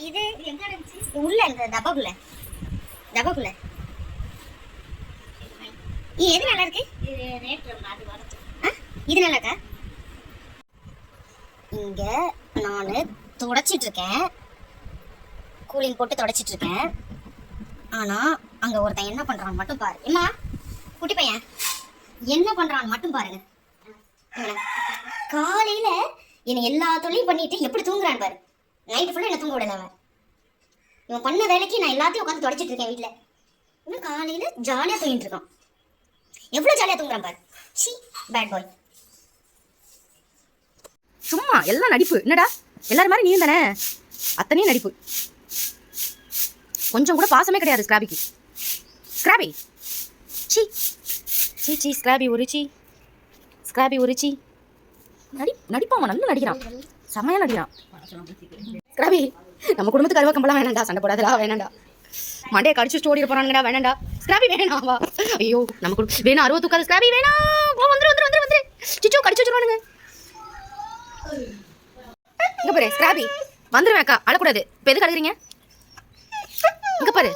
இது எங்க இருந்துச்சு? உள்ள இந்த டப்பாக்குள்ள எது நல்லா இருக்கு? இது நல்லா இருக்கா? இங்க நான் தொடச்சிட்டு இருக்கேன், கூலிங் போட்டு தொடச்சிட்டு இருக்கேன். ஆனா அங்க ஒருத்தன் என்ன பண்றான் மட்டும் பாரு. அம்மா குட்டி பையன் என்ன பண்றான் மட்டும் பாருங்க. காலையில என்ன எல்லா தொழிலும் பண்ணிட்டு எப்படி தூங்குறான் பாரு. நைட்டு ஃபுல்லா என்ன தூங்க விடல அவன். இவன் பண்ண வேலைக்கு நான் எல்லாத்தையும் உட்காந்து தொடச்சிட்டு இருக்கேன் வீட்டுல. இன்னும் காலையில ஜாலியா தூங்கிட்டு இருக்கான். எவ்வளவு ஜாலியா தூங்குறான் பாரு. சி பேட் பாய். சும்மா எல்லாம் நடிப்பு. என்னடா எல்லாரும் மாதிரி நீயும் தானே, அத்தனையும் நடிப்பு. கொஞ்சம் கூட பாசமே கிடையாது ஸ்கிராபிக்கு. ஸ்கிராபி சி சி சி ஸ்கிராபி ஒரு சி நடிப்பான். நல்லா நடிக்கிறான், செம்மையா நடிக்கிறான். ஸ்கிராபி நம்ம குடும்பத்துக்கு அருவா கம்பெல்லாம் வேணாண்டா, சண்டை போடாதடா, வேணாண்டா. மண்டையை கடிச்சு ஸ்டோரி போறானுங்கடா, வேணாண்டா. ஸ்கிராபி வேணாவா? ஐயோ நம்ம வேணா அருவா தூக்காது. ஸ்கிராபி வேணாம், வந்துரு சிச்சு கடிச்சு வச்சுருவானுங்க. இங்க பாரு ஸ்கிராபி, வந்துருவேன் அக்கா, அழக்கூடாது. இப்போ எதுக்கு அழுகுறீங்க? இங்க பாரு,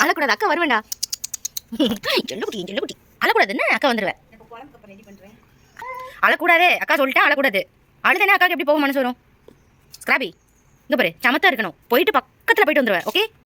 அழக்கூடாது, அக்கா வருவேண்டா. குட்டி அழக்கூடாது, என்ன அக்கா வந்துருவேன். அழக்கூடாது, அக்கா சொல்லிட்டேன், அழக்கூடாது. அழுதானே அக்காக்கு எப்படி போக மனசு வரும்? ஸ்கிராபி இங்க பாரு, சமத்தா இருக்கணும். போயிட்டு பக்கத்துல போயிட்டு வந்துருவேன். ஓகே.